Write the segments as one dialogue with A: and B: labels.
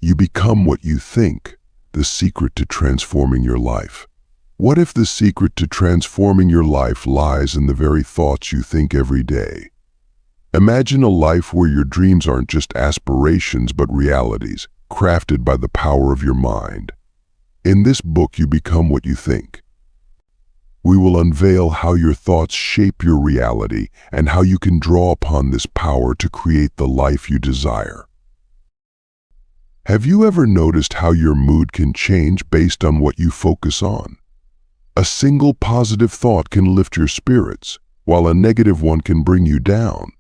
A: You become what you think, the secret to transforming your life. What if the secret to transforming your life lies in the very thoughts you think every day? Imagine a life where your dreams aren't just aspirations but realities, crafted by the power of your mind. In this book, You Become What You Think. We will unveil how your thoughts shape your reality and how you can draw upon this power to create the life you desire. Have you ever noticed how your mood can change based on what you focus on? A single positive thought can lift your spirits, while a negative one can bring you down.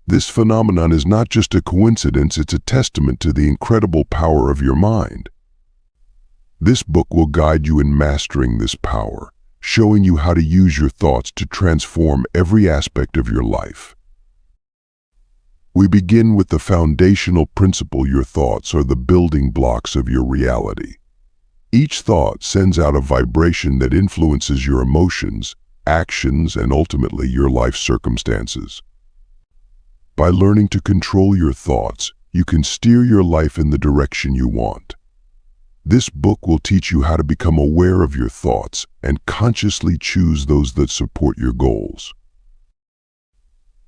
A: This phenomenon is not just a coincidence, it's a testament to the incredible power of your mind. This book will guide you in mastering this power, showing you how to use your thoughts to transform every aspect of your life. We begin with the foundational principle: your thoughts are the building blocks of your reality. Each thought sends out a vibration that influences your emotions, actions, and ultimately your life circumstances. By learning to control your thoughts, you can steer your life in the direction you want. This book will teach you how to become aware of your thoughts and consciously choose those that support your goals.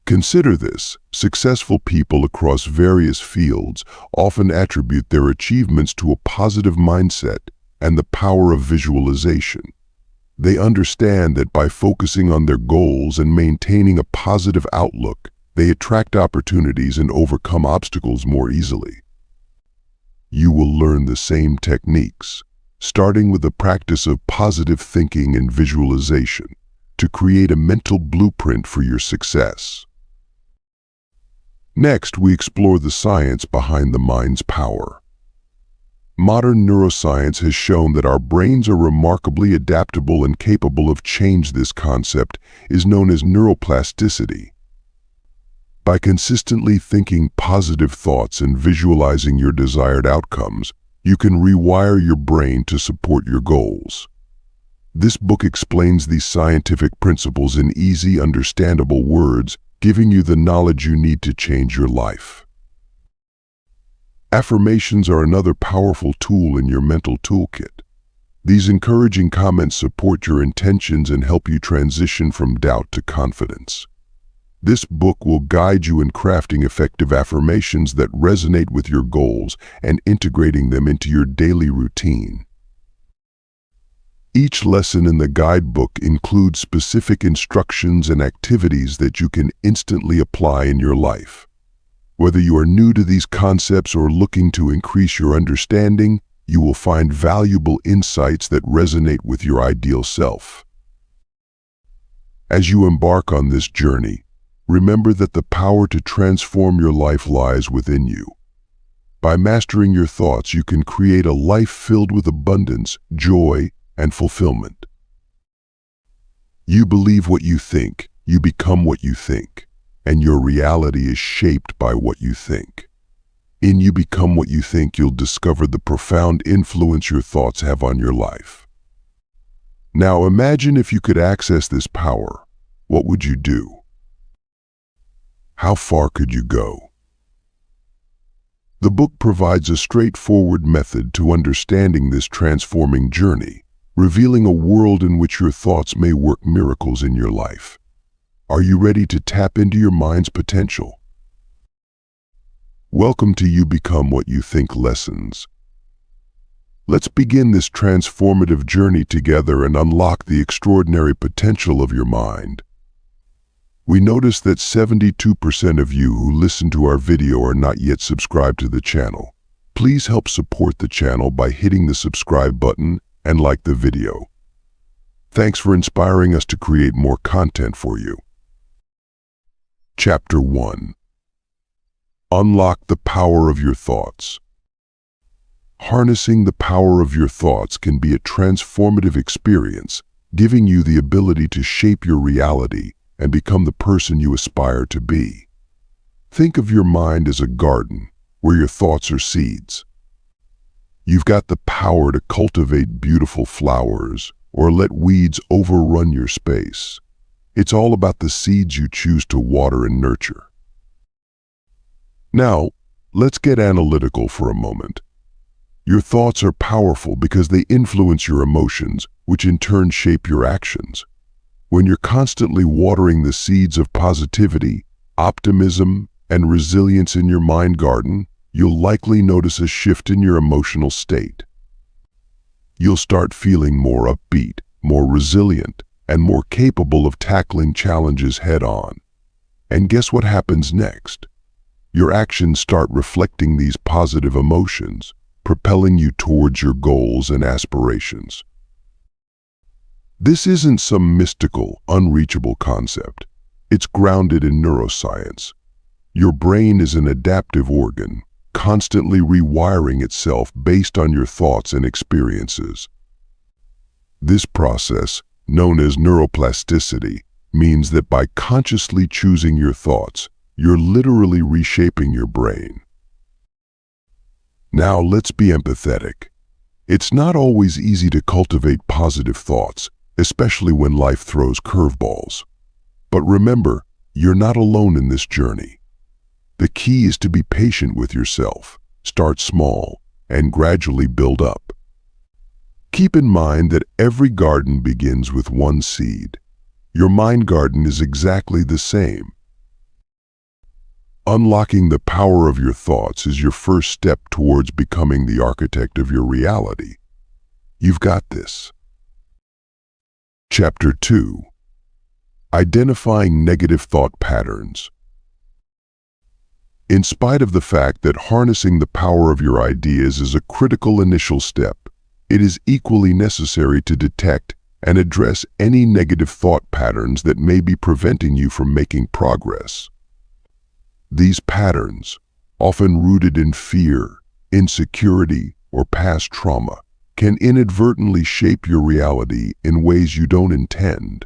A: Consider this: successful people across various fields often attribute their achievements to a positive mindset and the power of visualization. They understand that by focusing on their goals and maintaining a positive outlook, they attract opportunities and overcome obstacles more easily. You will learn the same techniques, starting with the practice of positive thinking and visualization, to create a mental blueprint for your success. Next, we explore the science behind the mind's power. Modern neuroscience has shown that our brains are remarkably adaptable and capable of change. This concept is known as neuroplasticity. By consistently thinking positive thoughts and visualizing your desired outcomes, you can rewire your brain to support your goals. This book explains these scientific principles in easy, understandable words, giving you the knowledge you need to change your life. Affirmations are another powerful tool in your mental toolkit. These encouraging comments support your intentions and help you transition from doubt to confidence. This book will guide you in crafting effective affirmations that resonate with your goals and integrating them into your daily routine. Each lesson in the guidebook includes specific instructions and activities that you can instantly apply in your life. Whether you are new to these concepts or looking to increase your understanding, you will find valuable insights that resonate with your ideal self. As you embark on this journey, remember that the power to transform your life lies within you. By mastering your thoughts, you can create a life filled with abundance, joy, and fulfillment. You believe what you think, you become what you think, and your reality is shaped by what you think. In You Become What You Think, you'll discover the profound influence your thoughts have on your life. Now imagine if you could access this power. What would you do? How far could you go? The book provides a straightforward method to understanding this transforming journey, revealing a world in which your thoughts may work miracles in your life. Are you ready to tap into your mind's potential? Welcome to You Become What You Think lessons. Let's begin this transformative journey together and unlock the extraordinary potential of your mind. We notice that 72% of you who listen to our video are not yet subscribed to the channel. Please help support the channel by hitting the subscribe button and like the video. Thanks for inspiring us to create more content for you. Chapter 1. Unlock the power of your thoughts. Harnessing the power of your thoughts can be a transformative experience, giving you the ability to shape your reality and become the person you aspire to be. Think of your mind as a garden where your thoughts are seeds. You've got the power to cultivate beautiful flowers or let weeds overrun your space. It's all about the seeds you choose to water and nurture. Now, let's get analytical for a moment. Your thoughts are powerful because they influence your emotions, which in turn shape your actions. When you're constantly watering the seeds of positivity, optimism, and resilience in your mind garden, you'll likely notice a shift in your emotional state. You'll start feeling more upbeat, more resilient, and more capable of tackling challenges head-on. And guess what happens next? Your actions start reflecting these positive emotions, propelling you towards your goals and aspirations. This isn't some mystical, unreachable concept. It's grounded in neuroscience. Your brain is an adaptive organ, constantly rewiring itself based on your thoughts and experiences. This process, known as neuroplasticity, means that by consciously choosing your thoughts, you're literally reshaping your brain. Now let's be empathetic. It's not always easy to cultivate positive thoughts, especially when life throws curveballs. But remember, you're not alone in this journey. The key is to be patient with yourself, start small, and gradually build up. Keep in mind that every garden begins with one seed. Your mind garden is exactly the same. Unlocking the power of your thoughts is your first step towards becoming the architect of your reality. You've got this. Chapter 2. Identifying Negative Thought Patterns. In spite of the fact that harnessing the power of your ideas is a critical initial step, it is equally necessary to detect and address any negative thought patterns that may be preventing you from making progress. These patterns, often rooted in fear, insecurity, or past trauma, can inadvertently shape your reality in ways you don't intend,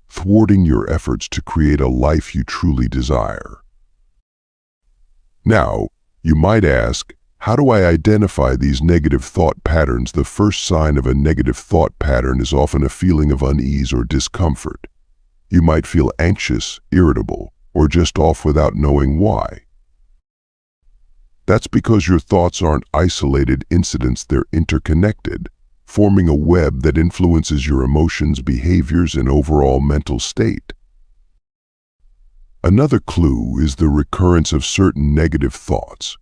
A: thwarting your efforts to create a life you truly desire. Now, you might ask, how do I identify these negative thought patterns? The first sign of a negative thought pattern is often a feeling of unease or discomfort. You might feel anxious, irritable, or just off without knowing why. That's because your thoughts aren't isolated incidents, they're interconnected, forming a web that influences your emotions, behaviors, and overall mental state. Another clue is the recurrence of certain negative thoughts.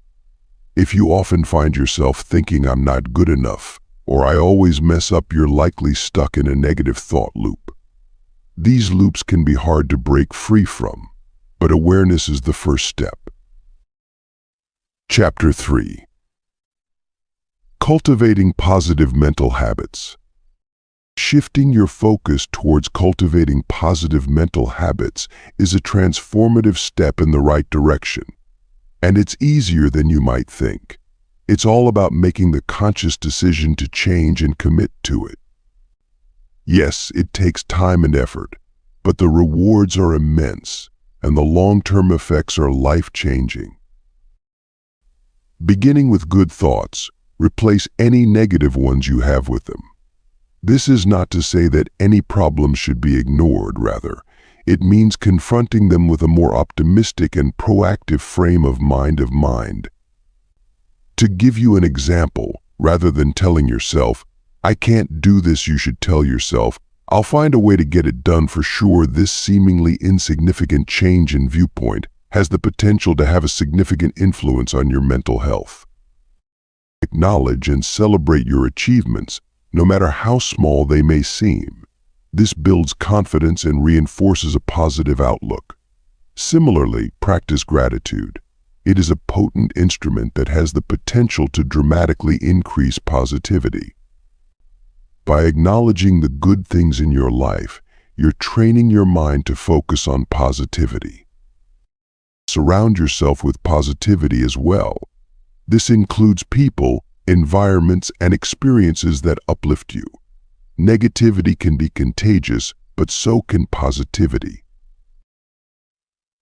A: If you often find yourself thinking, "I'm not good enough," or "I always mess up," you're likely stuck in a negative thought loop. These loops can be hard to break free from, but awareness is the first step. Chapter 3. Cultivating Positive Mental Habits. Shifting your focus towards cultivating positive mental habits is a transformative step in the right direction, and it's easier than you might think. It's all about making the conscious decision to change and commit to it. Yes, it takes time and effort, but the rewards are immense, and the long-term effects are life-changing. Beginning with good thoughts, replace any negative ones you have with them. This is not to say that any problems should be ignored, rather, it means confronting them with a more optimistic and proactive frame of mind. To give you an example, rather than telling yourself, "I can't do this," you should tell yourself, "I'll find a way to get it done for sure." This seemingly insignificant change in viewpoint has the potential to have a significant influence on your mental health. Acknowledge and celebrate your achievements, no matter how small they may seem. This builds confidence and reinforces a positive outlook. Similarly, practice gratitude. It is a potent instrument that has the potential to dramatically increase positivity. By acknowledging the good things in your life, you're training your mind to focus on positivity. Surround yourself with positivity as well. This includes people, environments, and experiences that uplift you. Negativity can be contagious, but so can positivity.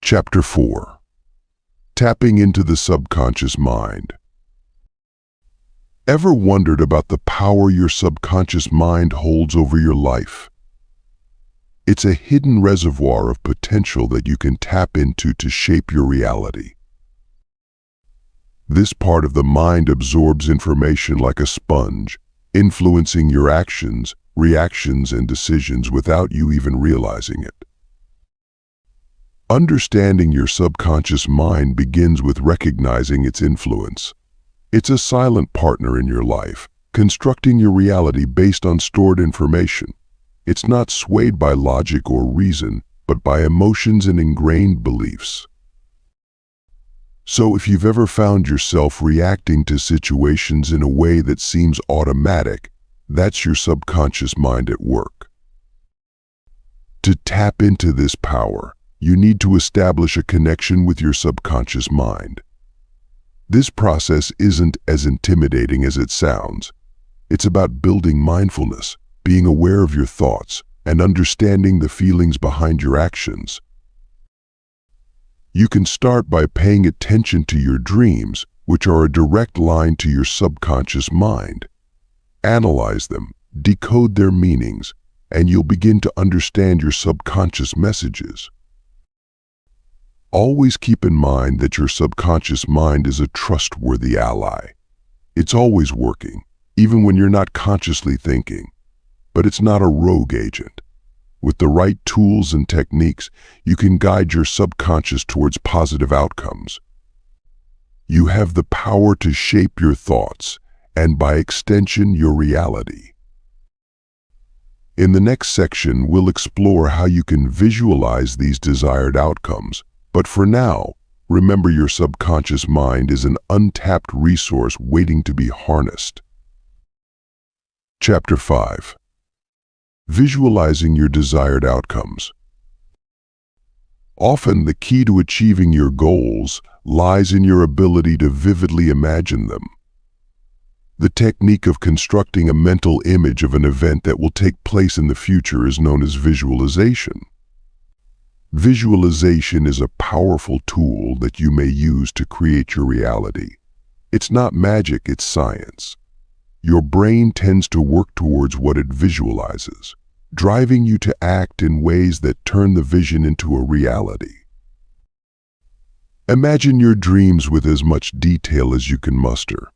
A: Chapter 4. Tapping into the subconscious mind. Ever wondered about the power your subconscious mind holds over your life? It's a hidden reservoir of potential that you can tap into to shape your reality. This part of the mind absorbs information like a sponge, influencing your actions, reactions, and decisions without you even realizing it. Understanding your subconscious mind begins with recognizing its influence. It's a silent partner in your life, constructing your reality based on stored information. It's not swayed by logic or reason, but by emotions and ingrained beliefs. So if you've ever found yourself reacting to situations in a way that seems automatic, that's your subconscious mind at work. To tap into this power, you need to establish a connection with your subconscious mind. This process isn't as intimidating as it sounds. It's about building mindfulness, being aware of your thoughts, and understanding the feelings behind your actions. You can start by paying attention to your dreams, which are a direct line to your subconscious mind. Analyze them, decode their meanings, and you'll begin to understand your subconscious messages. Always keep in mind that your subconscious mind is a trustworthy ally. It's always working, even when you're not consciously thinking. But it's not a rogue agent. With the right tools and techniques, you can guide your subconscious towards positive outcomes. You have the power to shape your thoughts, and by extension, your reality. In the next section, we'll explore how you can visualize these desired outcomes. But for now, remember your subconscious mind is an untapped resource waiting to be harnessed. Chapter 5. Visualizing your desired outcomes. Often the key to achieving your goals lies in your ability to vividly imagine them. The technique of constructing a mental image of an event that will take place in the future is known as visualization. Visualization is a powerful tool that you may use to create your reality. It's not magic, it's science. Your brain tends to work towards what it visualizes, driving you to act in ways that turn the vision into a reality. Imagine your dreams with as much detail as you can muster.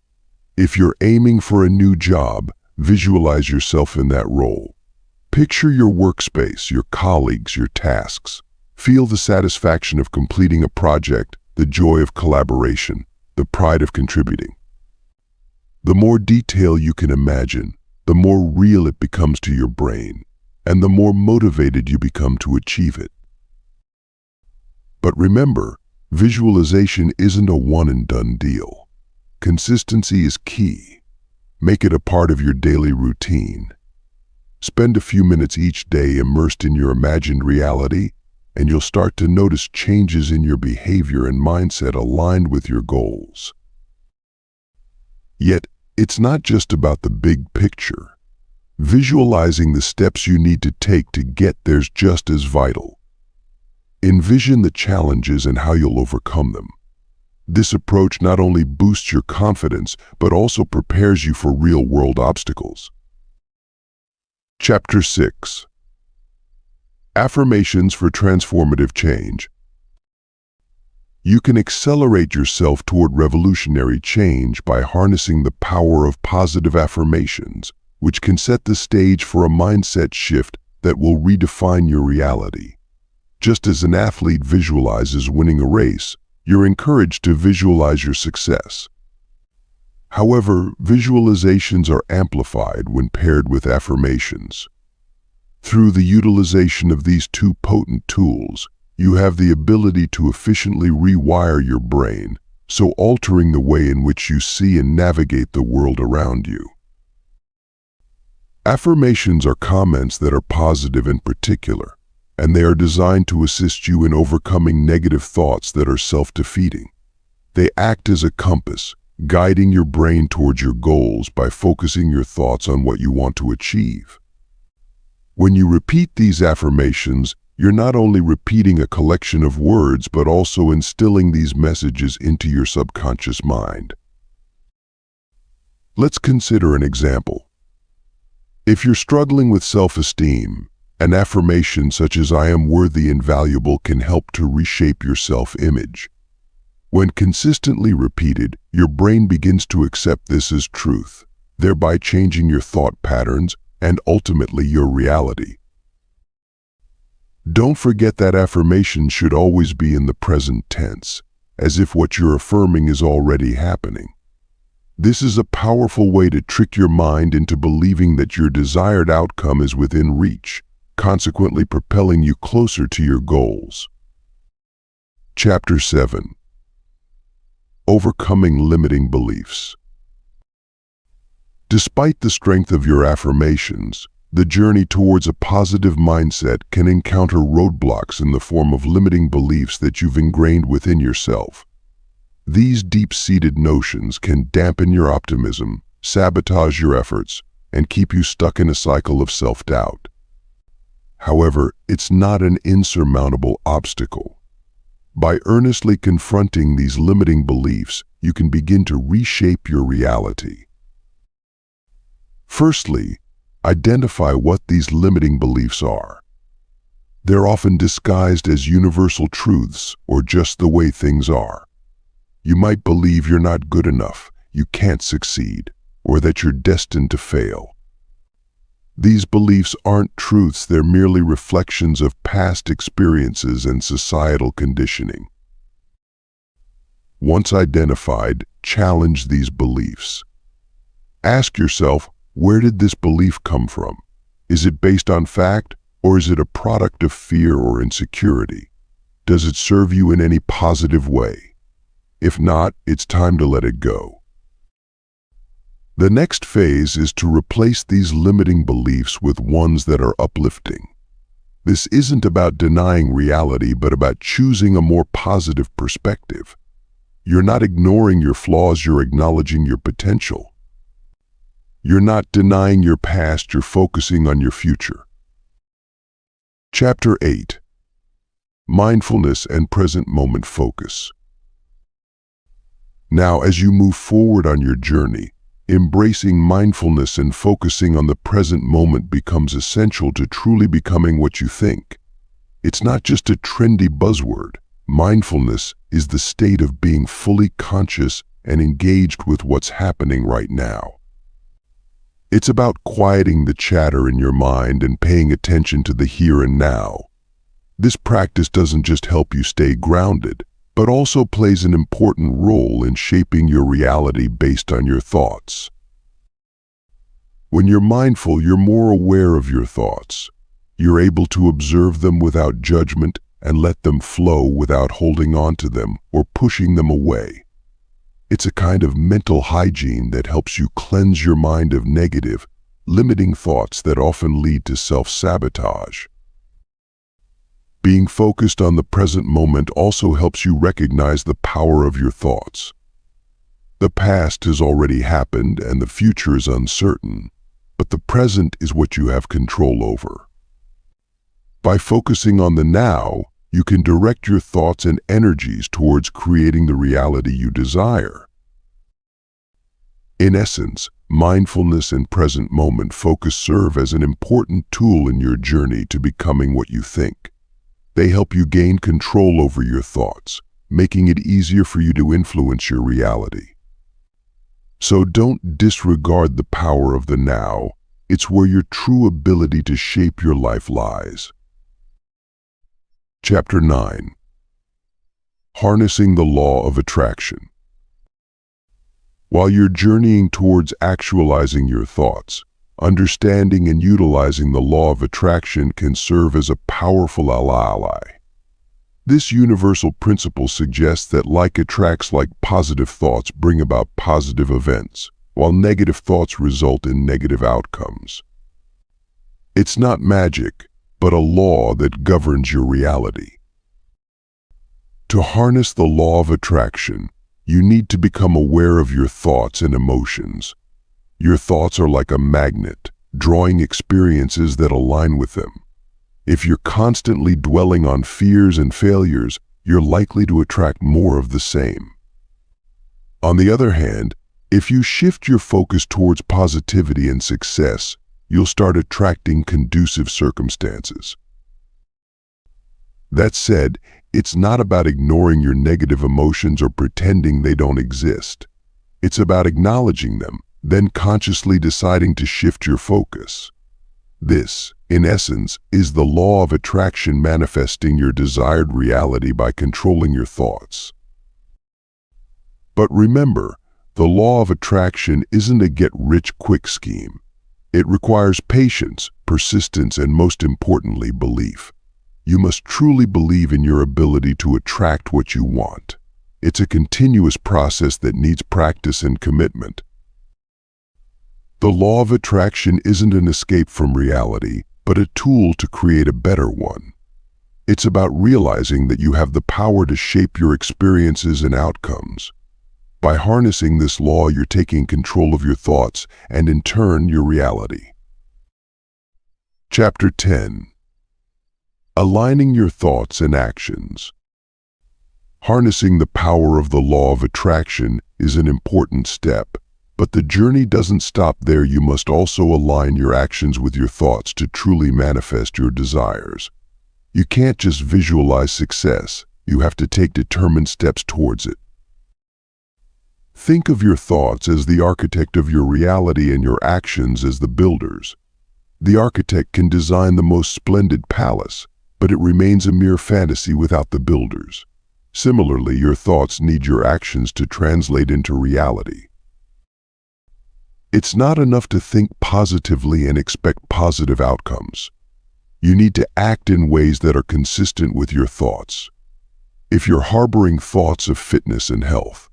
A: If you're aiming for a new job, visualize yourself in that role. Picture your workspace, your colleagues, your tasks. Feel the satisfaction of completing a project, the joy of collaboration, the pride of contributing. The more detail you can imagine, the more real it becomes to your brain, and the more motivated you become to achieve it. But remember, visualization isn't a one-and-done deal. Consistency is key. Make it a part of your daily routine. Spend a few minutes each day immersed in your imagined reality, and you'll start to notice changes in your behavior and mindset aligned with your goals. Yet, it's not just about the big picture. Visualizing the steps you need to take to get there's just as vital. Envision the challenges and how you'll overcome them. This approach not only boosts your confidence, but also prepares you for real-world obstacles. Chapter 6. Affirmations for transformative change. You can accelerate yourself toward revolutionary change by harnessing the power of positive affirmations, which can set the stage for a mindset shift that will redefine your reality. Just as an athlete visualizes winning a race, you're encouraged to visualize your success. However, visualizations are amplified when paired with affirmations. Through the utilization of these two potent tools, you have the ability to efficiently rewire your brain, so altering the way in which you see and navigate the world around you. Affirmations are comments that are positive in particular, and they are designed to assist you in overcoming negative thoughts that are self-defeating. They act as a compass, guiding your brain towards your goals by focusing your thoughts on what you want to achieve. When you repeat these affirmations, you're not only repeating a collection of words, but also instilling these messages into your subconscious mind. Let's consider an example. If you're struggling with self-esteem, an affirmation such as "I am worthy and valuable" can help to reshape your self-image. When consistently repeated, your brain begins to accept this as truth, thereby changing your thought patterns and ultimately your reality. Don't forget that affirmation should always be in the present tense, as if what you're affirming is already happening. This is a powerful way to trick your mind into believing that your desired outcome is within reach, consequently propelling you closer to your goals. Chapter 7. Overcoming limiting beliefs. Despite the strength of your affirmations, the journey towards a positive mindset can encounter roadblocks in the form of limiting beliefs that you've ingrained within yourself. These deep-seated notions can dampen your optimism, sabotage your efforts, and keep you stuck in a cycle of self-doubt. However, it's not an insurmountable obstacle. By earnestly confronting these limiting beliefs, you can begin to reshape your reality. Firstly, identify what these limiting beliefs are. They're often disguised as universal truths or just the way things are. You might believe you're not good enough, you can't succeed, or that you're destined to fail. These beliefs aren't truths, they're merely reflections of past experiences and societal conditioning. Once identified, challenge these beliefs. Ask yourself, where did this belief come from? Is it based on fact, or is it a product of fear or insecurity? Does it serve you in any positive way? If not, it's time to let it go. The next phase is to replace these limiting beliefs with ones that are uplifting. This isn't about denying reality, but about choosing a more positive perspective. You're not ignoring your flaws, you're acknowledging your potential. You're not denying your past, you're focusing on your future. Chapter 8. Mindfulness and present moment focus. Now, as you move forward on your journey, embracing mindfulness and focusing on the present moment becomes essential to truly becoming what you think. It's not just a trendy buzzword. Mindfulness is the state of being fully conscious and engaged with what's happening right now. It's about quieting the chatter in your mind and paying attention to the here and now. This practice doesn't just help you stay grounded, but also plays an important role in shaping your reality based on your thoughts. When you're mindful, you're more aware of your thoughts. You're able to observe them without judgment and let them flow without holding on to them or pushing them away. It's a kind of mental hygiene that helps you cleanse your mind of negative, limiting thoughts that often lead to self-sabotage. Being focused on the present moment also helps you recognize the power of your thoughts. The past has already happened and the future is uncertain, but the present is what you have control over. By focusing on the now, you can direct your thoughts and energies towards creating the reality you desire. In essence, mindfulness and present moment focus serve as an important tool in your journey to becoming what you think. They help you gain control over your thoughts, making it easier for you to influence your reality. So don't disregard the power of the now. It's where your true ability to shape your life lies. Chapter 9. Harnessing the Law of Attraction. While you're journeying towards actualizing your thoughts, understanding and utilizing the law of attraction can serve as a powerful ally. This universal principle suggests that like attracts like, positive thoughts bring about positive events, while negative thoughts result in negative outcomes. It's not magic, but a law that governs your reality. To harness the law of attraction, you need to become aware of your thoughts and emotions. Your thoughts are like a magnet, drawing experiences that align with them. If you're constantly dwelling on fears and failures, you're likely to attract more of the same. On the other hand, if you shift your focus towards positivity and success, you'll start attracting conducive circumstances. That said, it's not about ignoring your negative emotions or pretending they don't exist. It's about acknowledging them, then consciously deciding to shift your focus. This, in essence, is the law of attraction manifesting your desired reality by controlling your thoughts. But remember, the law of attraction isn't a get-rich-quick scheme. It requires patience, persistence, and most importantly, belief. You must truly believe in your ability to attract what you want. It's a continuous process that needs practice and commitment. The law of attraction isn't an escape from reality, but a tool to create a better one. It's about realizing that you have the power to shape your experiences and outcomes. By harnessing this law, you're taking control of your thoughts and, in turn, your reality. Chapter 10. Aligning your thoughts and actions. Harnessing the power of the law of attraction is an important step, but the journey doesn't stop there. You must also align your actions with your thoughts to truly manifest your desires. You can't just visualize success. You have to take determined steps towards it. Think of your thoughts as the architect of your reality and your actions as the builders. The architect can design the most splendid palace, but it remains a mere fantasy without the builders. Similarly, your thoughts need your actions to translate into reality. It's not enough to think positively and expect positive outcomes. You need to act in ways that are consistent with your thoughts. If you're harboring thoughts of fitness and health,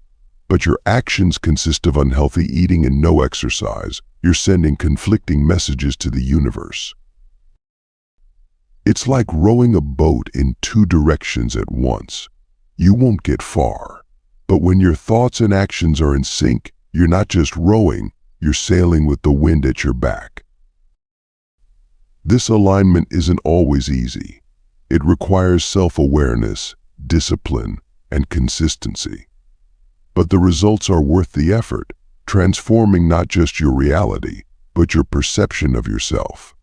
A: but your actions consist of unhealthy eating and no exercise, you're sending conflicting messages to the universe. It's like rowing a boat in two directions at once. You won't get far. But when your thoughts and actions are in sync, you're not just rowing, you're sailing with the wind at your back. This alignment isn't always easy. It requires self-awareness, discipline, and consistency. But the results are worth the effort, transforming not just your reality, but your perception of yourself.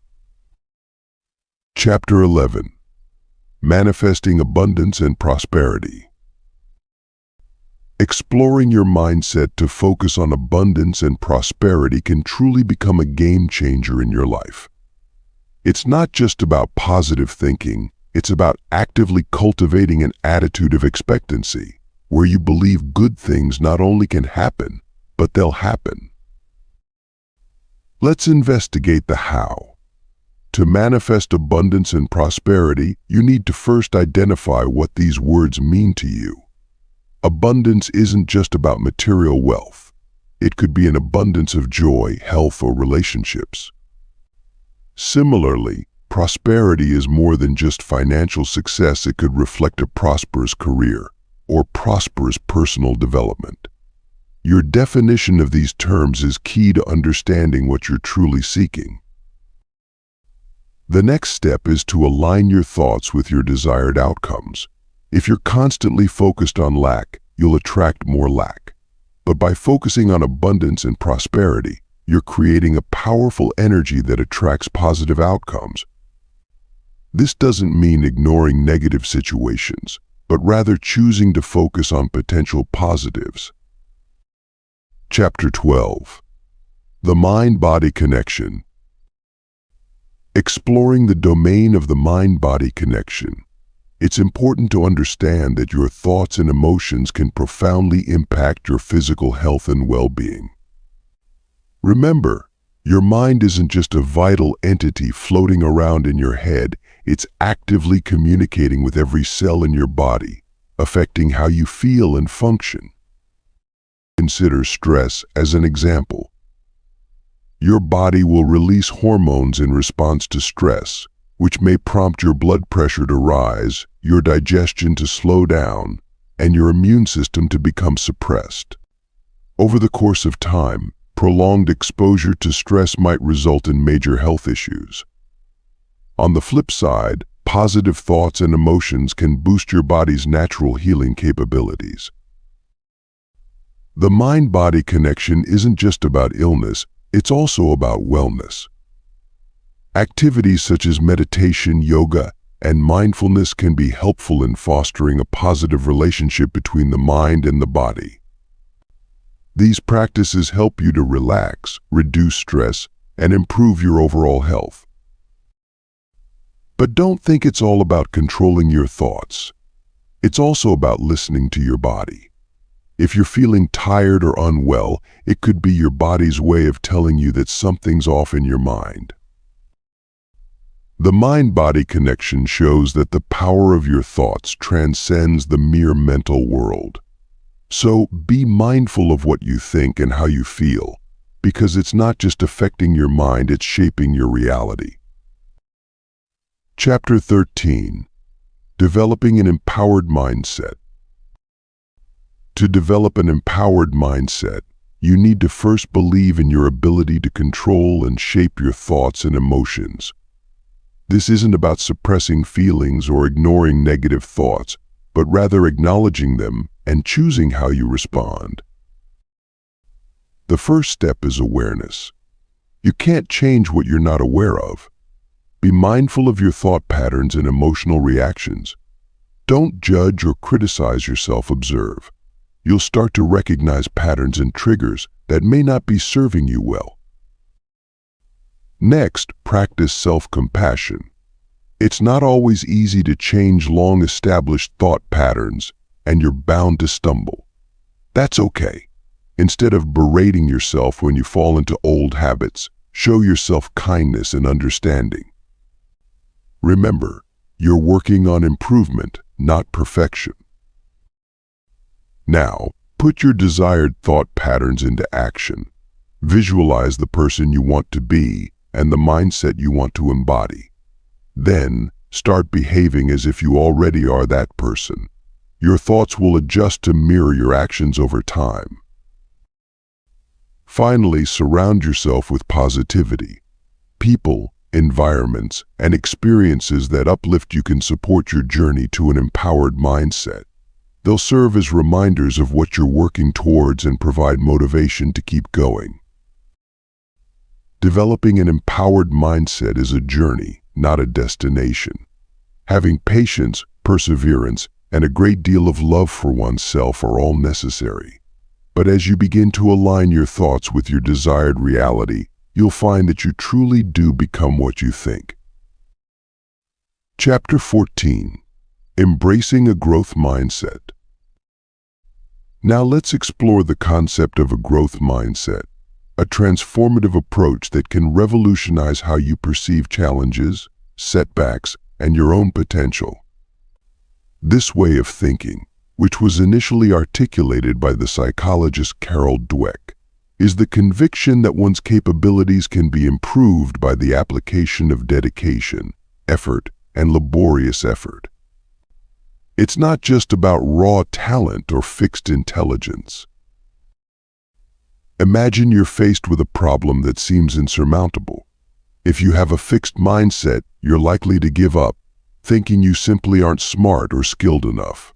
A: Chapter 11. Manifesting Abundance and Prosperity. Exploring your mindset to focus on abundance and prosperity can truly become a game changer in your life. It's not just about positive thinking, it's about actively cultivating an attitude of expectancy, where you believe good things not only can happen, but they'll happen. Let's investigate the how. To manifest abundance and prosperity, you need to first identify what these words mean to you. Abundance isn't just about material wealth. It could be an abundance of joy, health, or relationships. Similarly, prosperity is more than just financial success. It could reflect a prosperous career or prosperous personal development. Your definition of these terms is key to understanding what you're truly seeking. The next step is to align your thoughts with your desired outcomes. If you're constantly focused on lack, you'll attract more lack. But by focusing on abundance and prosperity, you're creating a powerful energy that attracts positive outcomes. This doesn't mean ignoring negative situations, but rather choosing to focus on potential positives. Chapter 12. The Mind-Body Connection. Exploring the domain of the mind-body connection. It's important to understand that your thoughts and emotions can profoundly impact your physical health and well-being. Remember, your mind isn't just a vital entity floating around in your head. It's actively communicating with every cell in your body, affecting how you feel and function. Consider stress as an example. Your body will release hormones in response to stress, which may prompt your blood pressure to rise, your digestion to slow down, and your immune system to become suppressed. Over the course of time, prolonged exposure to stress might result in major health issues. On the flip side, positive thoughts and emotions can boost your body's natural healing capabilities. The mind-body connection isn't just about illness, it's also about wellness. Activities such as meditation, yoga, and mindfulness can be helpful in fostering a positive relationship between the mind and the body. These practices help you to relax, reduce stress, and improve your overall health. But don't think it's all about controlling your thoughts. It's also about listening to your body. If you're feeling tired or unwell, it could be your body's way of telling you that something's off in your mind. The mind-body connection shows that the power of your thoughts transcends the mere mental world. So be mindful of what you think and how you feel, because it's not just affecting your mind, it's shaping your reality. Chapter 13. Developing an empowered mindset. To develop an empowered mindset, you need to first believe in your ability to control and shape your thoughts and emotions. This isn't about suppressing feelings or ignoring negative thoughts, but rather acknowledging them and choosing how you respond. The first step is awareness. You can't change what you're not aware of. Be mindful of your thought patterns and emotional reactions. Don't judge or criticize yourself, observe. You'll start to recognize patterns and triggers that may not be serving you well. Next, practice self-compassion. It's not always easy to change long-established thought patterns, and you're bound to stumble. That's okay. Instead of berating yourself when you fall into old habits, show yourself kindness and understanding. Remember, you're working on improvement, not perfection. Now, put your desired thought patterns into action. Visualize the person you want to be and the mindset you want to embody. Then, start behaving as if you already are that person. Your thoughts will adjust to mirror your actions over time. Finally, surround yourself with positivity. People, environments, and experiences that uplift you can support your journey to an empowered mindset. They'll serve as reminders of what you're working towards and provide motivation to keep going. Developing an empowered mindset is a journey, not a destination. Having patience, perseverance, and a great deal of love for oneself are all necessary. But as you begin to align your thoughts with your desired reality, you'll find that you truly do become what you think. Chapter 14. Embracing a growth mindset. Now let's explore the concept of a growth mindset, a transformative approach that can revolutionize how you perceive challenges, setbacks, and your own potential. This way of thinking, which was initially articulated by the psychologist Carol Dweck, is the conviction that one's capabilities can be improved by the application of dedication, effort, and laborious effort. It's not just about raw talent or fixed intelligence. Imagine you're faced with a problem that seems insurmountable. If you have a fixed mindset, you're likely to give up, thinking you simply aren't smart or skilled enough.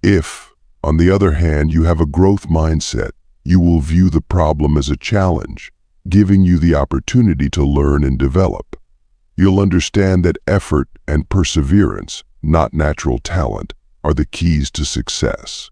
A: If, on the other hand, you have a growth mindset, you will view the problem as a challenge, giving you the opportunity to learn and develop. You'll understand that effort and perseverance, not natural talent, are the keys to success.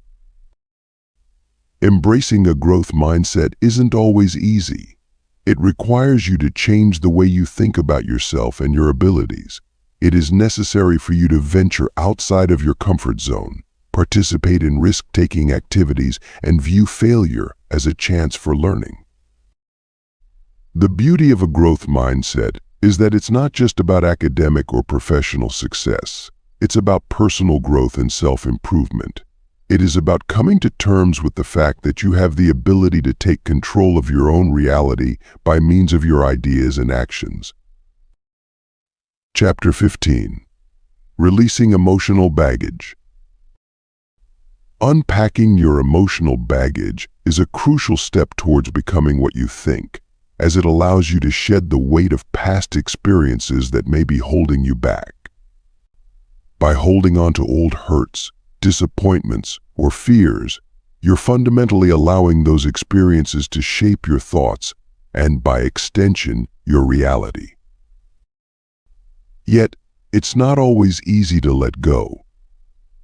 A: Embracing a growth mindset isn't always easy. It requires you to change the way you think about yourself and your abilities. It is necessary for you to venture outside of your comfort zone, participate in risk-taking activities, and view failure as a chance for learning. The beauty of a growth mindset is that it's not just about academic or professional success. It's about personal growth and self-improvement. It is about coming to terms with the fact that you have the ability to take control of your own reality by means of your ideas and actions. Chapter 15. Releasing emotional baggage. Unpacking your emotional baggage is a crucial step towards becoming what you think, as it allows you to shed the weight of past experiences that may be holding you back. By holding on to old hurts, disappointments, or fears, you're fundamentally allowing those experiences to shape your thoughts and, by extension, your reality. Yet, It's not always easy to let go.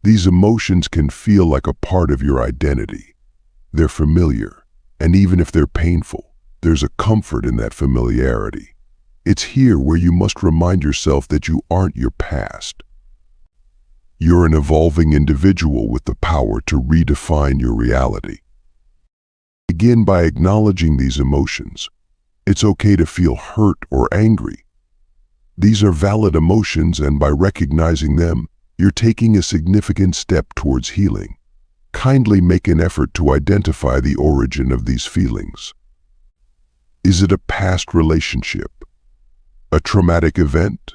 A: These emotions can feel like a part of your identity. They're familiar, and even if they're painful, there's a comfort in that familiarity. It's here where you must remind yourself that you aren't your past. You're an evolving individual with the power to redefine your reality. Begin by acknowledging these emotions. It's okay to feel hurt or angry. These are valid emotions, and by recognizing them, you're taking a significant step towards healing. Kindly make an effort to identify the origin of these feelings. Is it a past relationship? A traumatic event?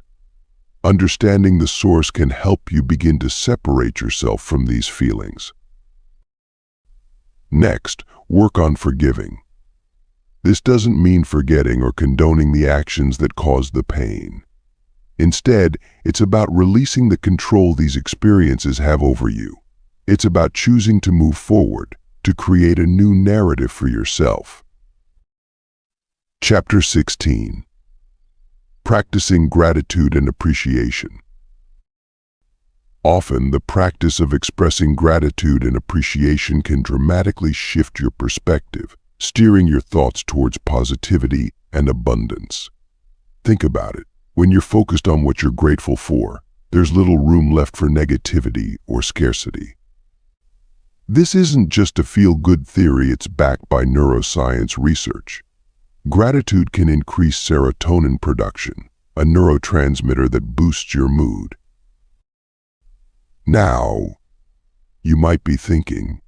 A: Understanding the source can help you begin to separate yourself from these feelings. Next, work on forgiving. This doesn't mean forgetting or condoning the actions that caused the pain. Instead, it's about releasing the control these experiences have over you. It's about choosing to move forward, to create a new narrative for yourself. Chapter 16. Practicing gratitude and appreciation. Often, the practice of expressing gratitude and appreciation can dramatically shift your perspective, steering your thoughts towards positivity and abundance. Think about it. When you're focused on what you're grateful for, there's little room left for negativity or scarcity. This isn't just a feel-good theory, it's backed by neuroscience research. Gratitude can increase serotonin production, a neurotransmitter that boosts your mood. Now, you might be thinking,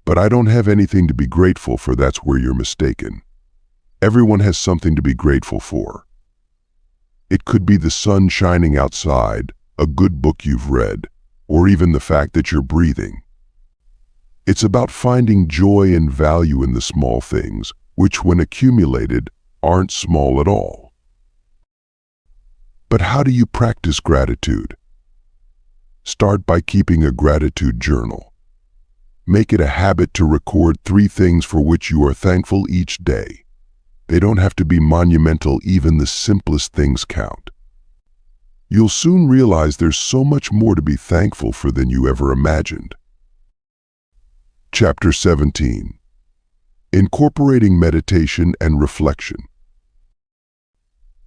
A: but I don't have anything to be grateful for. That's where you're mistaken. Everyone has something to be grateful for. It could be the sun shining outside, a good book you've read, or even the fact that you're breathing. It's about finding joy and value in the small things, which when accumulated, aren't small at all. But how do you practice gratitude? Start by keeping a gratitude journal. Make it a habit to record 3 things for which you are thankful each day. They don't have to be monumental, even the simplest things count. You'll soon realize there's so much more to be thankful for than you ever imagined. Chapter 17. Incorporating meditation and reflection.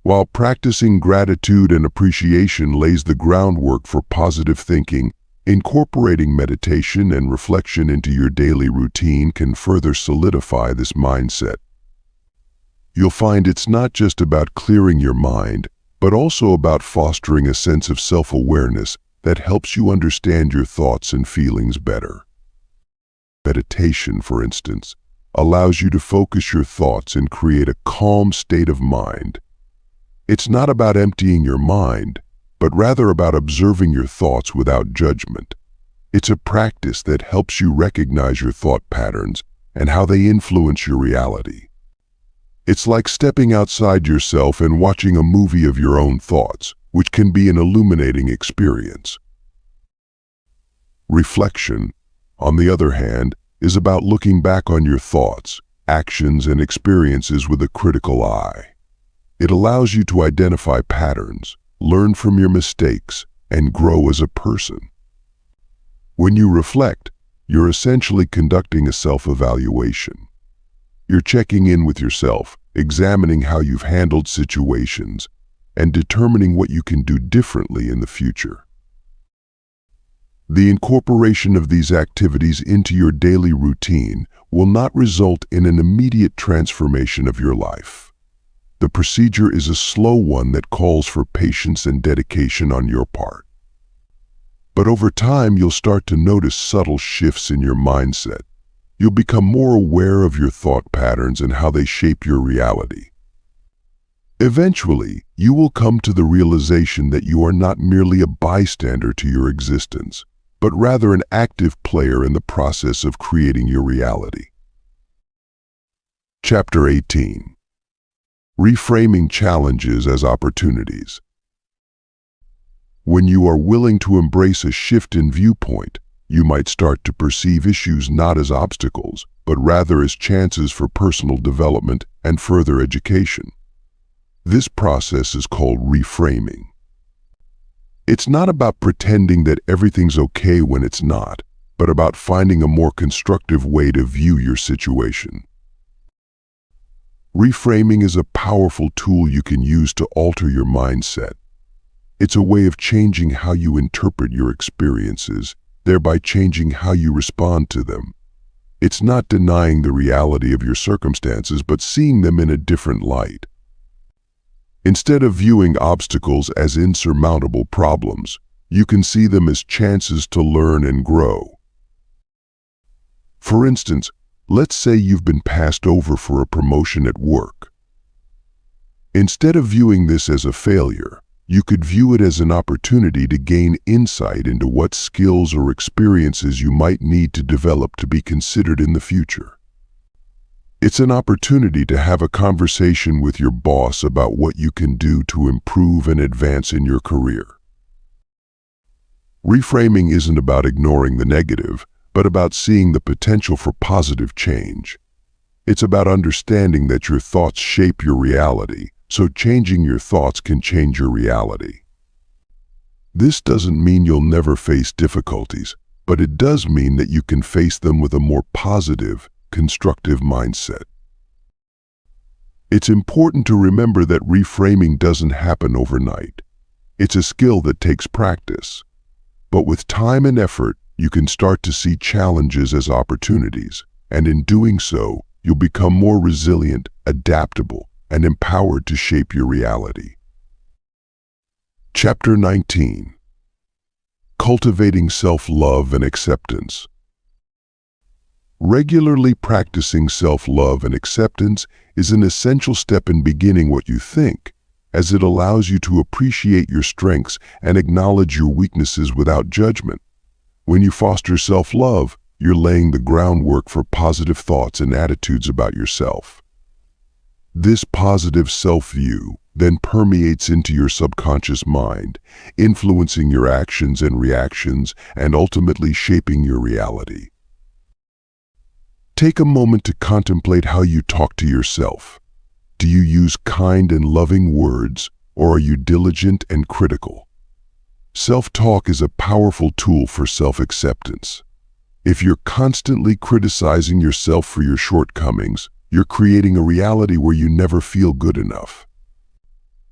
A: While practicing gratitude and appreciation lays the groundwork for positive thinking, incorporating meditation and reflection into your daily routine can further solidify this mindset. You'll find it's not just about clearing your mind, but also about fostering a sense of self-awareness that helps you understand your thoughts and feelings better. Meditation, for instance, allows you to focus your thoughts and create a calm state of mind. It's not about emptying your mind, but rather about observing your thoughts without judgment. It's a practice that helps you recognize your thought patterns and how they influence your reality. It's like stepping outside yourself and watching a movie of your own thoughts, which can be an illuminating experience. Reflection, on the other hand, is about looking back on your thoughts, actions, and experiences with a critical eye. It allows you to identify patterns, learn from your mistakes, and grow as a person. When you reflect, you're essentially conducting a self-evaluation. You're checking in with yourself, examining how you've handled situations, and determining what you can do differently in the future. The incorporation of these activities into your daily routine will not result in an immediate transformation of your life. The procedure is a slow one that calls for patience and dedication on your part. But over time, you'll start to notice subtle shifts in your mindset. You'll become more aware of your thought patterns and how they shape your reality. Eventually, you will come to the realization that you are not merely a bystander to your existence, but rather an active player in the process of creating your reality. Chapter 18. Reframing challenges as opportunities. When you are willing to embrace a shift in viewpoint, you might start to perceive issues not as obstacles, but rather as chances for personal development and further education. This process is called reframing. It's not about pretending that everything's okay when it's not, but about finding a more constructive way to view your situation. Reframing is a powerful tool you can use to alter your mindset. It's a way of changing how you interpret your experiences, thereby changing how you respond to them. It's not denying the reality of your circumstances, but seeing them in a different light. Instead of viewing obstacles as insurmountable problems, you can see them as chances to learn and grow. For instance, let's say you've been passed over for a promotion at work. Instead of viewing this as a failure, you could view it as an opportunity to gain insight into what skills or experiences you might need to develop to be considered in the future. It's an opportunity to have a conversation with your boss about what you can do to improve and advance in your career. Reframing isn't about ignoring the negative, but about seeing the potential for positive change. It's about understanding that your thoughts shape your reality, so changing your thoughts can change your reality. This doesn't mean you'll never face difficulties, but it does mean that you can face them with a more positive, constructive mindset. It's important to remember that reframing doesn't happen overnight. It's a skill that takes practice. But with time and effort, you can start to see challenges as opportunities, and in doing so, you'll become more resilient, adaptable, and empowered to shape your reality. Chapter 19. Cultivating self-love and acceptance. Regularly practicing self-love and acceptance is an essential step in beginning what you think, as it allows you to appreciate your strengths and acknowledge your weaknesses without judgment. When you foster self-love, you're laying the groundwork for positive thoughts and attitudes about yourself. This positive self-view then permeates into your subconscious mind, influencing your actions and reactions and ultimately shaping your reality. Take a moment to contemplate how you talk to yourself. Do you use kind and loving words, or are you diligent and critical? Self-talk is a powerful tool for self-acceptance. If you're constantly criticizing yourself for your shortcomings, you're creating a reality where you never feel good enough.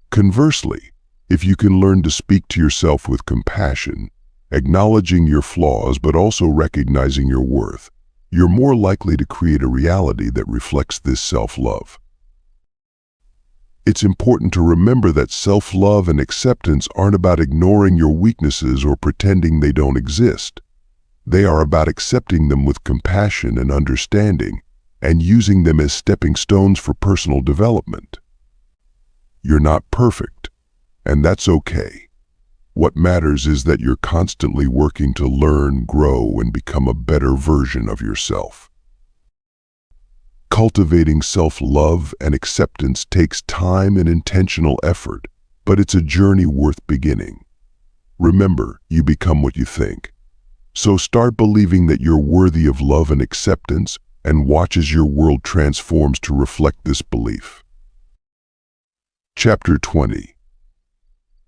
A: Conversely, if you can learn to speak to yourself with compassion, acknowledging your flaws but also recognizing your worth, you're more likely to create a reality that reflects this self-love. It's important to remember that self-love and acceptance aren't about ignoring your weaknesses or pretending they don't exist. They are about accepting them with compassion and understanding, and using them as stepping stones for personal development. You're not perfect, and that's okay. What matters is that you're constantly working to learn, grow, and become a better version of yourself. Cultivating self-love and acceptance takes time and intentional effort, but it's a journey worth beginning. Remember, you become what you think. So start believing that you're worthy of love and acceptance, and watch as your world transforms to reflect this belief. Chapter 20.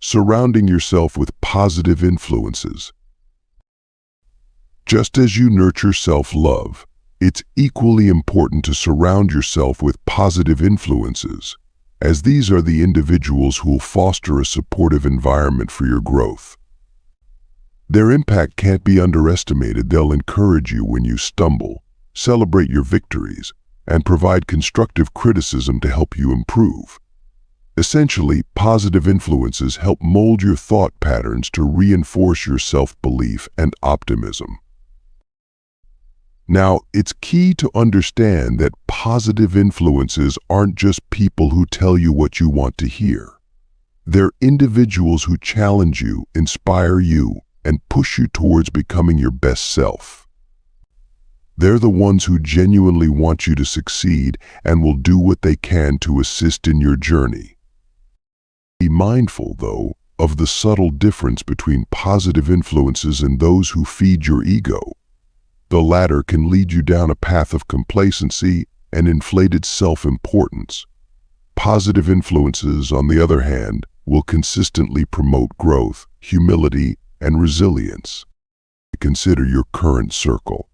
A: Surrounding yourself with positive influences. Just as you nurture self-love, it's equally important to surround yourself with positive influences, as these are the individuals who will foster a supportive environment for your growth. Their impact can't be underestimated. They'll encourage you when you stumble, celebrate your victories, and provide constructive criticism to help you improve. Essentially, positive influences help mold your thought patterns to reinforce your self-belief and optimism. Now, it's key to understand that positive influences aren't just people who tell you what you want to hear. They're individuals who challenge you, inspire you, and push you towards becoming your best self. They're the ones who genuinely want you to succeed and will do what they can to assist in your journey. Be mindful, though, of the subtle difference between positive influences and those who feed your ego. The latter can lead you down a path of complacency and inflated self-importance. Positive influences, on the other hand, will consistently promote growth, humility, and resilience. Consider your current circle.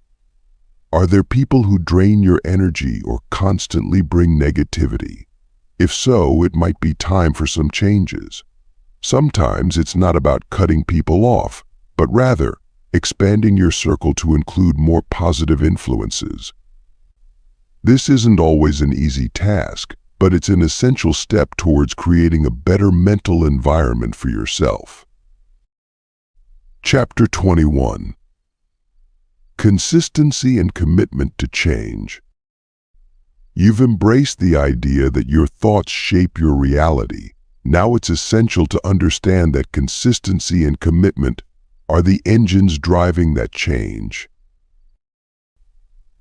A: Are there people who drain your energy or constantly bring negativity? If so, it might be time for some changes. Sometimes it's not about cutting people off, but rather expanding your circle to include more positive influences. This isn't always an easy task, but it's an essential step towards creating a better mental environment for yourself. Chapter 21. Consistency and commitment to change. You've embraced the idea that your thoughts shape your reality. Now it's essential to understand that consistency and commitment are the engines driving that change.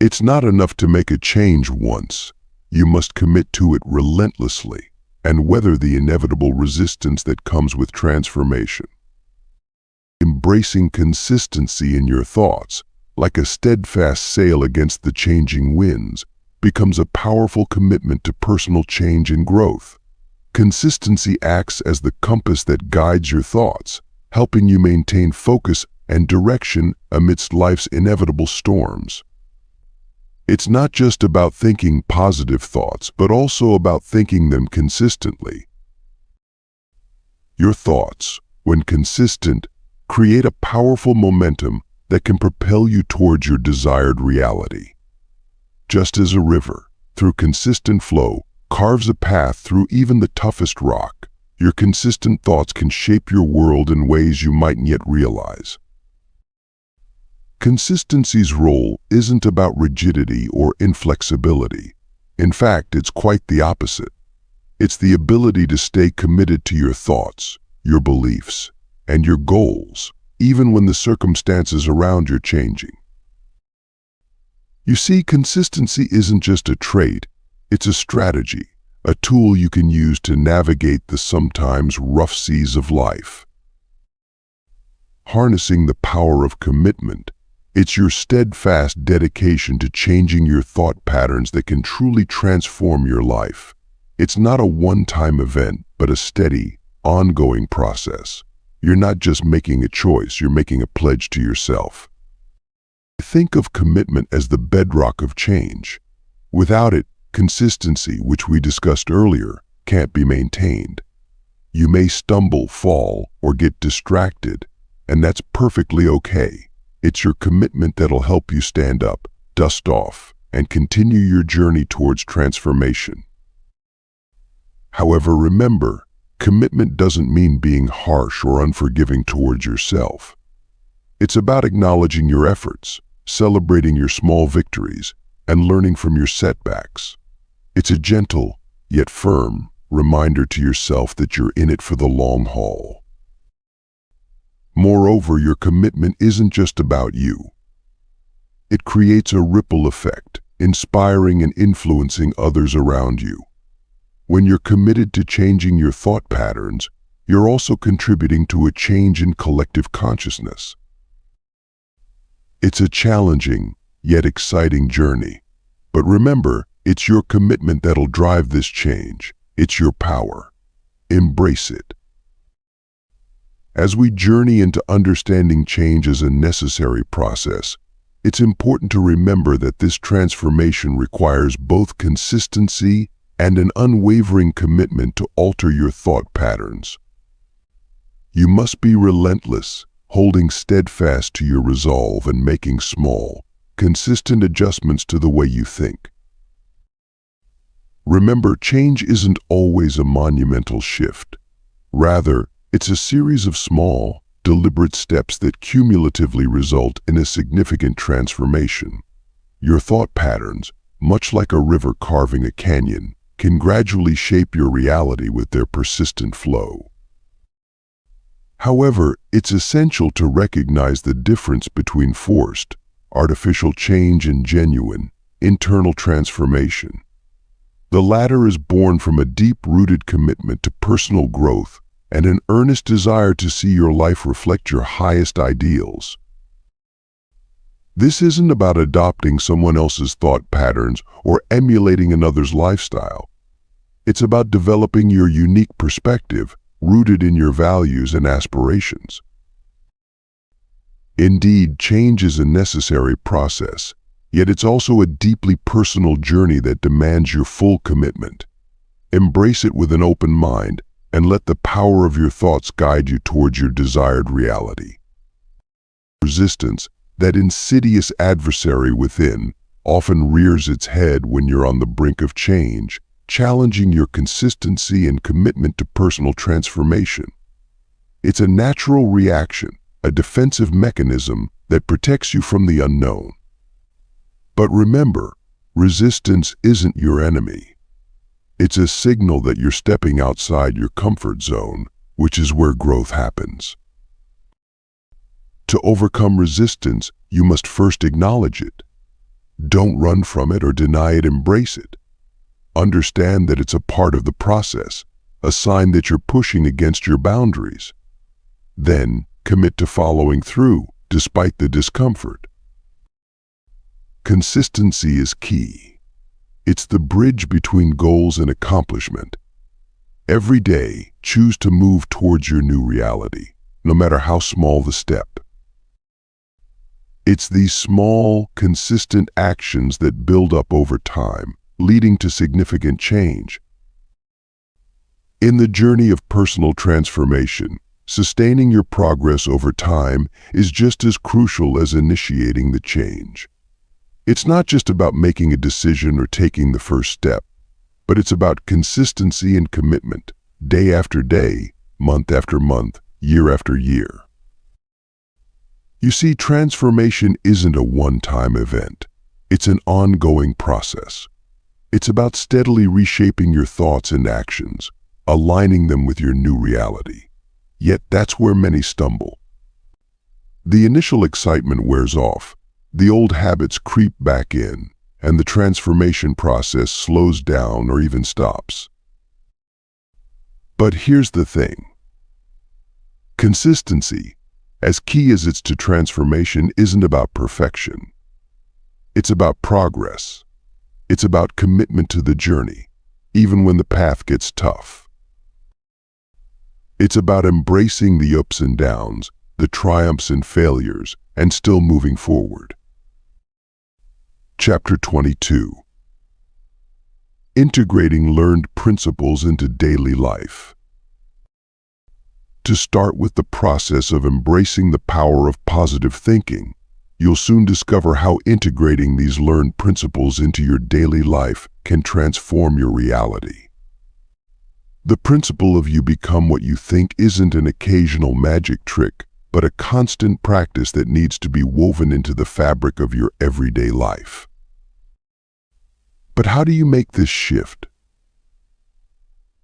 A: It's not enough to make a change once. You must commit to it relentlessly and weather the inevitable resistance that comes with transformation. Embracing consistency in your thoughts, like a steadfast sail against the changing winds, becomes a powerful commitment to personal change and growth. Consistency acts as the compass that guides your thoughts, helping you maintain focus and direction amidst life's inevitable storms. It's not just about thinking positive thoughts, but also about thinking them consistently. Your thoughts, when consistent, create a powerful momentum that can propel you towards your desired reality. Just as a river, through consistent flow, carves a path through even the toughest rock, your consistent thoughts can shape your world in ways you mightn't yet realize. Consistency's role isn't about rigidity or inflexibility. In fact, it's quite the opposite. It's the ability to stay committed to your thoughts, your beliefs, and your goals, even when the circumstances around you are changing. You see, consistency isn't just a trait, it's a strategy, a tool you can use to navigate the sometimes rough seas of life. Harnessing the power of commitment, it's your steadfast dedication to changing your thought patterns that can truly transform your life. It's not a one-time event, but a steady, ongoing process. You're not just making a choice, you're making a pledge to yourself. Think of commitment as the bedrock of change. Without it, consistency, which we discussed earlier, can't be maintained. You may stumble, fall, or get distracted, and that's perfectly okay. It's your commitment that'll help you stand up, dust off, and continue your journey towards transformation. However, remember, commitment doesn't mean being harsh or unforgiving towards yourself. It's about acknowledging your efforts, celebrating your small victories, and learning from your setbacks. It's a gentle, yet firm, reminder to yourself that you're in it for the long haul. Moreover, your commitment isn't just about you. It creates a ripple effect, inspiring and influencing others around you. When you're committed to changing your thought patterns, you're also contributing to a change in collective consciousness. It's a challenging, yet exciting journey. But remember, it's your commitment that'll drive this change. It's your power. Embrace it. As we journey into understanding change as a necessary process, it's important to remember that this transformation requires both consistency and an unwavering commitment to alter your thought patterns. You must be relentless, holding steadfast to your resolve and making small, consistent adjustments to the way you think. Remember, change isn't always a monumental shift. Rather, it's a series of small, deliberate steps that cumulatively result in a significant transformation. Your thought patterns, much like a river carving a canyon, can gradually shape your reality with their persistent flow. However, it's essential to recognize the difference between forced, artificial change and genuine, internal transformation. The latter is born from a deep-rooted commitment to personal growth and an earnest desire to see your life reflect your highest ideals. This isn't about adopting someone else's thought patterns or emulating another's lifestyle. It's about developing your unique perspective rooted in your values and aspirations. Indeed, change is a necessary process, yet it's also a deeply personal journey that demands your full commitment. Embrace it with an open mind and let the power of your thoughts guide you towards your desired reality. Resistance, that insidious adversary within, often rears its head when you're on the brink of change, challenging your consistency and commitment to personal transformation. It's a natural reaction, a defensive mechanism that protects you from the unknown. But remember, resistance isn't your enemy. It's a signal that you're stepping outside your comfort zone, which is where growth happens. To overcome resistance, you must first acknowledge it. Don't run from it or deny it, embrace it. Understand that it's a part of the process, a sign that you're pushing against your boundaries. Then, commit to following through, despite the discomfort. Consistency is key. It's the bridge between goals and accomplishment. Every day, choose to move towards your new reality, no matter how small the step. It's these small, consistent actions that build up over time, leading to significant change. In the journey of personal transformation, sustaining your progress over time is just as crucial as initiating the change. It's not just about making a decision or taking the first step, but it's about consistency and commitment, day after day, month after month, year after year. You see, transformation isn't a one-time event. It's an ongoing process. It's about steadily reshaping your thoughts and actions, aligning them with your new reality. Yet that's where many stumble. The initial excitement wears off, the old habits creep back in, and the transformation process slows down or even stops. But here's the thing. Consistency, as key as it's to transformation, isn't about perfection. It's about progress. It's about commitment to the journey, even when the path gets tough. It's about embracing the ups and downs, the triumphs and failures, and still moving forward. Chapter 22. Integrating learned principles into daily life. To start with the process of embracing the power of positive thinking, you'll soon discover how integrating these learned principles into your daily life can transform your reality. The principle of you become what you think isn't an occasional magic trick, but a constant practice that needs to be woven into the fabric of your everyday life. But how do you make this shift?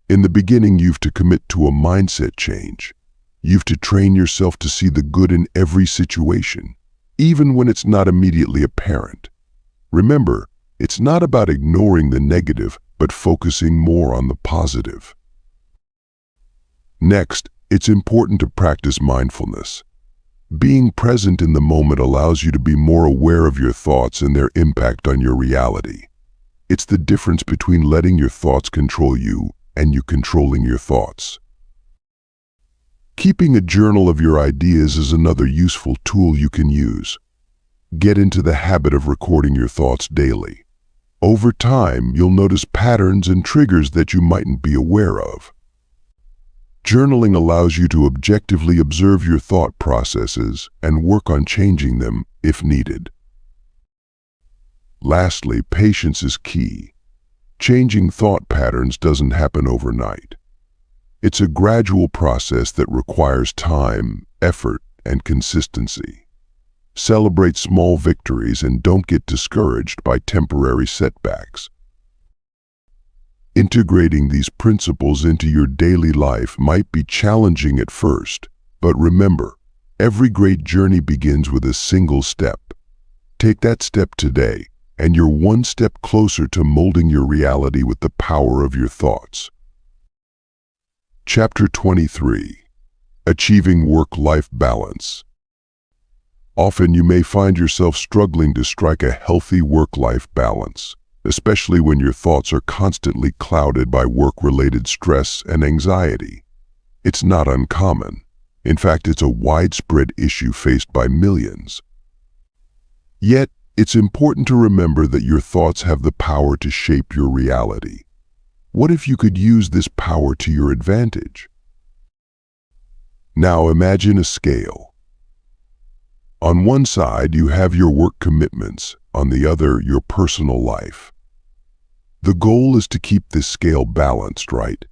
A: In the beginning, you've to commit to a mindset change. You've to train yourself to see the good in every situation, even when it's not immediately apparent. Remember, it's not about ignoring the negative, but focusing more on the positive. Next, it's important to practice mindfulness. Being present in the moment allows you to be more aware of your thoughts and their impact on your reality. It's the difference between letting your thoughts control you and you controlling your thoughts. Keeping a journal of your ideas is another useful tool you can use. Get into the habit of recording your thoughts daily. Over time, you'll notice patterns and triggers that you mightn't be aware of. Journaling allows you to objectively observe your thought processes and work on changing them if needed. Lastly, patience is key. Changing thought patterns doesn't happen overnight. It's a gradual process that requires time, effort, and consistency. Celebrate small victories and don't get discouraged by temporary setbacks. Integrating these principles into your daily life might be challenging at first, but remember, every great journey begins with a single step. Take that step today, and you're one step closer to molding your reality with the power of your thoughts. Chapter 23. Achieving Work-Life Balance. Often you may find yourself struggling to strike a healthy work-life balance, especially when your thoughts are constantly clouded by work-related stress and anxiety. It's not uncommon. In fact, it's a widespread issue faced by millions. Yet, it's important to remember that your thoughts have the power to shape your reality. What if you could use this power to your advantage? Now imagine a scale. On one side, you have your work commitments, on the other, your personal life. The goal is to keep this scale balanced, right?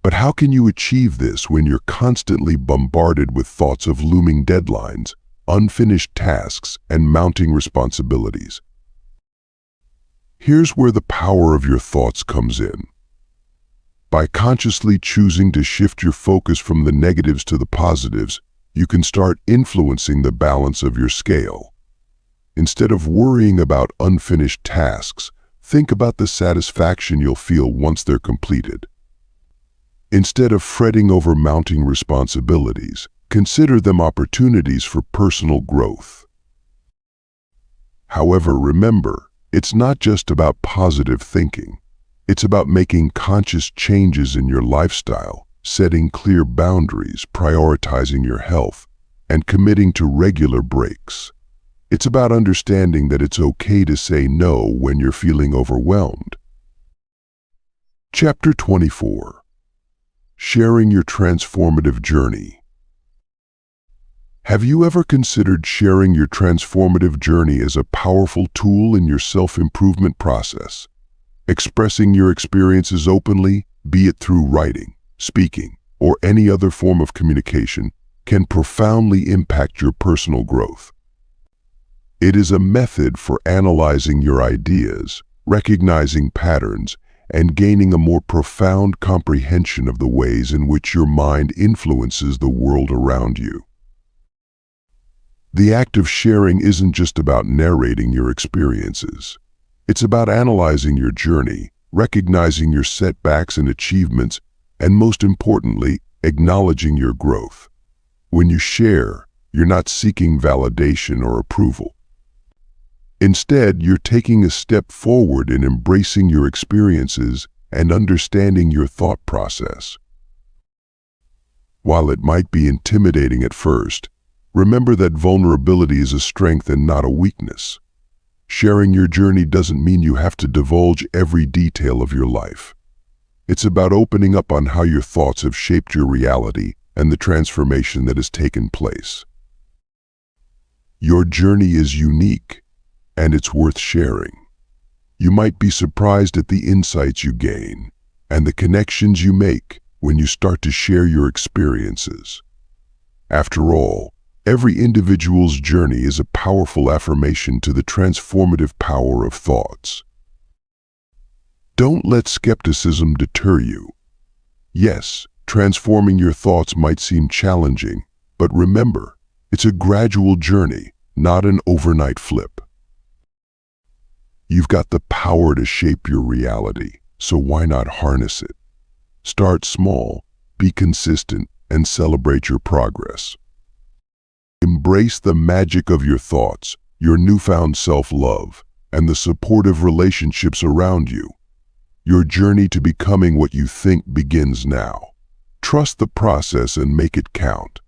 A: But how can you achieve this when you're constantly bombarded with thoughts of looming deadlines, unfinished tasks, and mounting responsibilities? Here's where the power of your thoughts comes in. By consciously choosing to shift your focus from the negatives to the positives, you can start influencing the balance of your scale. Instead of worrying about unfinished tasks, think about the satisfaction you'll feel once they're completed. Instead of fretting over mounting responsibilities, consider them opportunities for personal growth. However, remember, it's not just about positive thinking. It's about making conscious changes in your lifestyle, setting clear boundaries, prioritizing your health, and committing to regular breaks. It's about understanding that it's okay to say no when you're feeling overwhelmed. Chapter 24. Sharing your transformative journey. Have you ever considered sharing your transformative journey as a powerful tool in your self-improvement process? Expressing your experiences openly, be it through writing, speaking, or any other form of communication, can profoundly impact your personal growth. It is a method for analyzing your ideas, recognizing patterns, and gaining a more profound comprehension of the ways in which your mind influences the world around you. The act of sharing isn't just about narrating your experiences. It's about analyzing your journey, recognizing your setbacks and achievements, and most importantly, acknowledging your growth. When you share, you're not seeking validation or approval. Instead, you're taking a step forward in embracing your experiences and understanding your thought process. While it might be intimidating at first, remember that vulnerability is a strength and not a weakness. Sharing your journey doesn't mean you have to divulge every detail of your life. It's about opening up on how your thoughts have shaped your reality and the transformation that has taken place. Your journey is unique, and it's worth sharing. You might be surprised at the insights you gain and the connections you make when you start to share your experiences. After all, every individual's journey is a powerful affirmation to the transformative power of thoughts. Don't let skepticism deter you. Yes, transforming your thoughts might seem challenging, but remember, it's a gradual journey, not an overnight flip. You've got the power to shape your reality, so why not harness it? Start small, be consistent, and celebrate your progress. Embrace the magic of your thoughts, your newfound self-love, and the supportive relationships around you. Your journey to becoming what you think begins now. Trust the process and make it count.